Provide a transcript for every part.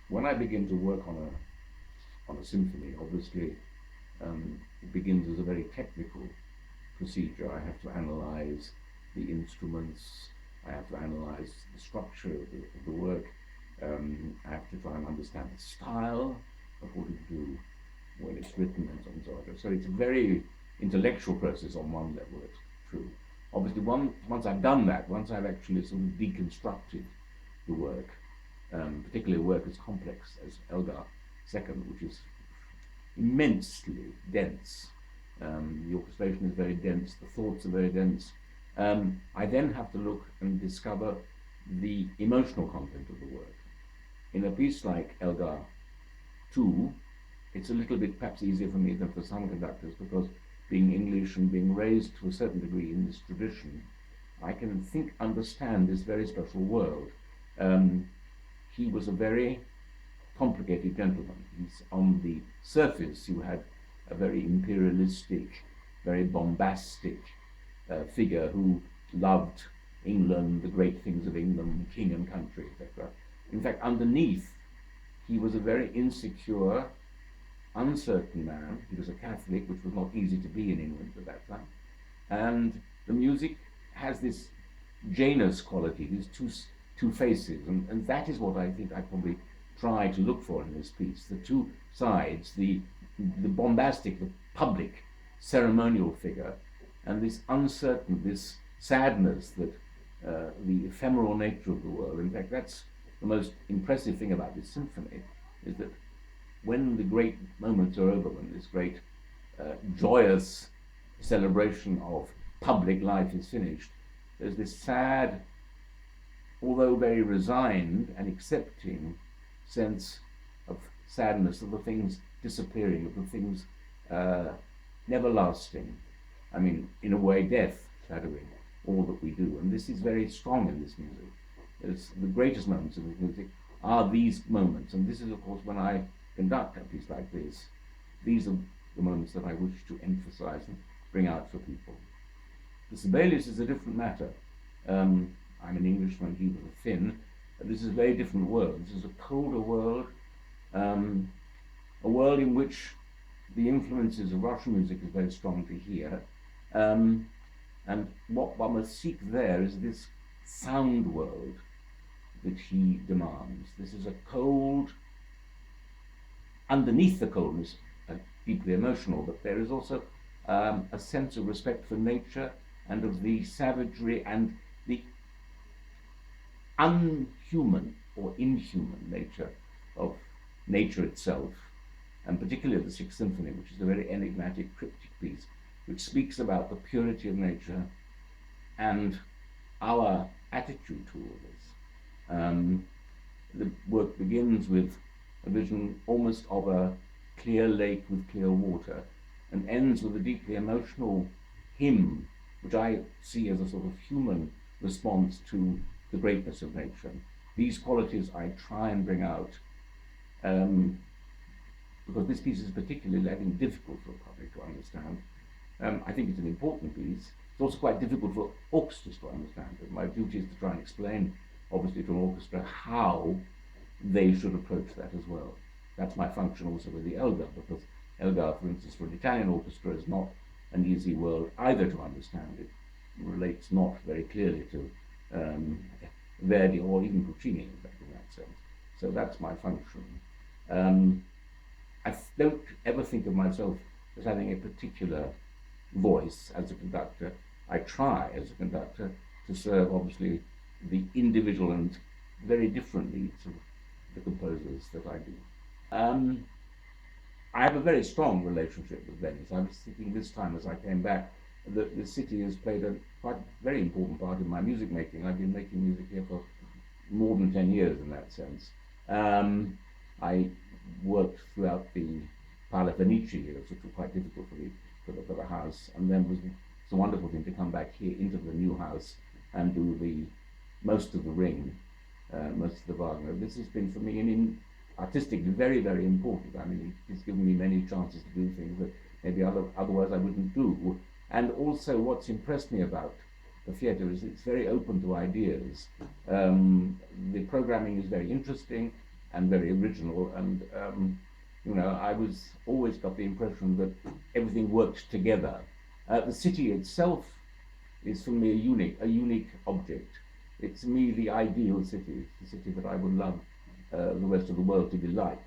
when I begin to work on a symphony, obviously it begins as a very technical procedure. I have to analyze the instruments, I have to analyze the structure of the work, I have to try and understand the style according to when it's written and so on and so on. So it's a very intellectual process on one level, it's true. Obviously, once I've done that, once I've actually sort of deconstructed the work, particularly a work as complex as Elgar II, which is immensely dense. The orchestration is very dense, the thoughts are very dense. I then have to look and discover the emotional content of the work. In a piece like Elgar II, it's a little bit perhaps easier for me than for some conductors, because being English and being raised to a certain degree in this tradition, I can understand this very special world. He was a very complicated gentleman. He's, on the surface, you had a very imperialistic, very bombastic figure who loved England, the great things of England, king and country, etc. In fact, underneath, he was a very insecure, uncertain man. He was a Catholic, which was not easy to be in England at that time. And the music has this Janus quality, these two faces, and that is what I think I probably try to look for in this piece. The two sides, the bombastic, the public, ceremonial figure, and this uncertain, this sadness that the ephemeral nature of the world. In fact, that's the most impressive thing about this symphony, is that when the great moments are over, when this great joyous celebration of public life is finished, there's this sad, although very resigned and accepting sense of sadness, of the things disappearing, of the things never lasting. I mean, in a way, death shadowing all that we do. And this is very strong in this music. It's the greatest moments in this music are these moments. And this is, of course, when I conduct a piece like this, these are the moments that I wish to emphasize and bring out for people. The Sibelius is a different matter. I'm an Englishman, he was a Finn. This is a very different world. This is a colder world, a world in which the influences of Russian music is very strong to hear. And what one must seek there is this sound world that he demands. This is a cold, underneath the coldness, deeply emotional, but there is also a sense of respect for nature and of the savagery and the unhuman or inhuman nature of nature itself, and particularly the Sixth Symphony, which is a very enigmatic, cryptic piece, which speaks about the purity of nature and our attitude toward this. The work begins with a vision almost of a clear lake with clear water, and ends with a deeply emotional hymn, which I see as a sort of human response to the greatness of nature. These qualities I try and bring out, because this piece is particularly, I think, difficult for the public to understand. I think it's an important piece. It's also quite difficult for orchestras to understand. And my duty is to try and explain, obviously, to an orchestra how they should approach that as well. That's my function also with the Elgar, because Elgar, for instance, for an Italian orchestra is not an easy world either to understand. It relates not very clearly to Verdi or even Puccini, in fact, in that sense. So that's my function. I don't ever think of myself as having a particular voice as a conductor. I try, as a conductor, to serve, obviously, the individual and very different needs of the composers that I do. I have a very strong relationship with Venice. I was thinking this time as I came back that the city has played a quite very important part in my music making. I've been making music here for more than 10 years in that sense. I worked throughout the La Fenice years, which were quite difficult for the house, and then it's a wonderful thing to come back here into the new house and do most of the Ring, most of the Wagner. This has been for me artistically very, very important. I mean, it's given me many chances to do things that maybe otherwise I wouldn't do. And also what's impressed me about the theatre is it's very open to ideas. The programming is very interesting. and very original. And I always got the impression that everything works together. The city itself is for me a unique object. It's me the ideal city, the city that I would love the rest of the world to be like.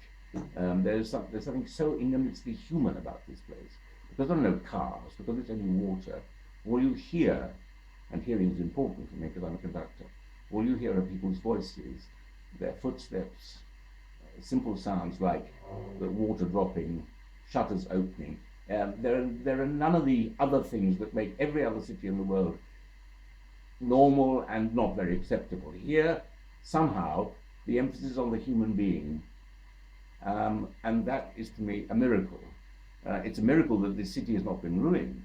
There's something so enormously human about this place. Because there are no cars, because it's only water. All you hear, and hearing is important for me because I'm a conductor, all you hear are people's voices, their footsteps, simple sounds like the water dropping, shutters opening. There are none of the other things that make every other city in the world normal and not very acceptable. Here, somehow, the emphasis on the human being, and that is to me a miracle. It's a miracle that this city has not been ruined.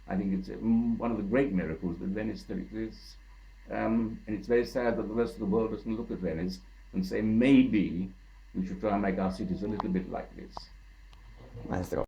I think it's one of the great miracles that Venice still exists. And it's very sad that the rest of the world doesn't look at Venice and say, maybe we should try and make our cities a little bit like this. Maestro.